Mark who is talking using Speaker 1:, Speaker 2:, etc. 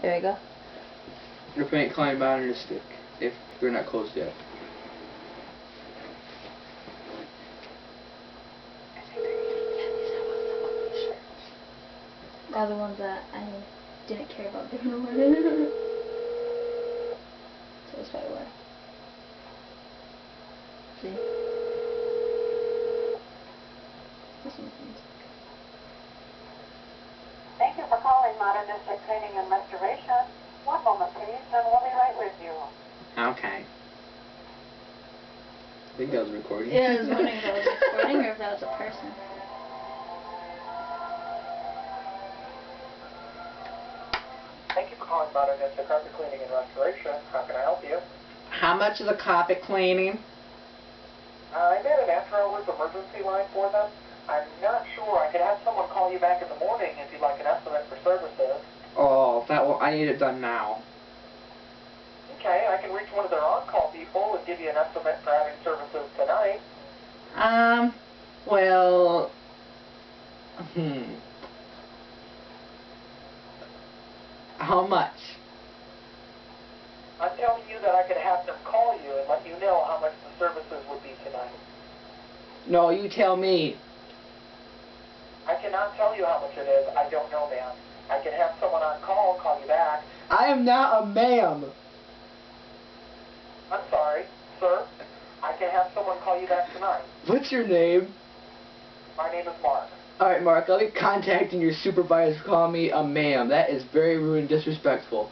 Speaker 1: There we go.
Speaker 2: Or paint climb out on a stick if they're not closed yet.
Speaker 1: All the ones that I didn't care about doing over. So it's probably why. See? This one's
Speaker 3: Thank you for calling Modern District Cleaning and Restoration. One moment, please, and we'll be right with you.
Speaker 2: Okay. I think that was recording.
Speaker 1: Yeah, I was wondering if that was recording or if that was a person.
Speaker 3: Thank you for calling Modern District Carpet Cleaning and Restoration. How can I help you?
Speaker 2: How much is the carpet cleaning?
Speaker 3: I made an after-hours emergency line for them. I'm not sure. I could have someone call you back in the morning if you'd like an estimate for services.
Speaker 2: Oh, I need it done now.
Speaker 3: Okay, I can reach one of their on-call people and give you an estimate for having services tonight.
Speaker 2: Well, How much?
Speaker 3: I'm telling you that I could have them call you and let you know how much the services would be tonight.
Speaker 2: No, you tell me.
Speaker 3: I cannot tell you how much it is. I don't know, ma'am. I can have someone on call you back.
Speaker 2: I am not a ma'am.
Speaker 3: I'm sorry, sir. I can have someone call you back tonight.
Speaker 2: What's your name?
Speaker 3: My name is Mark.
Speaker 2: Alright, Mark, I'll be contacting your supervisor for calling me a ma'am. That is very rude and disrespectful.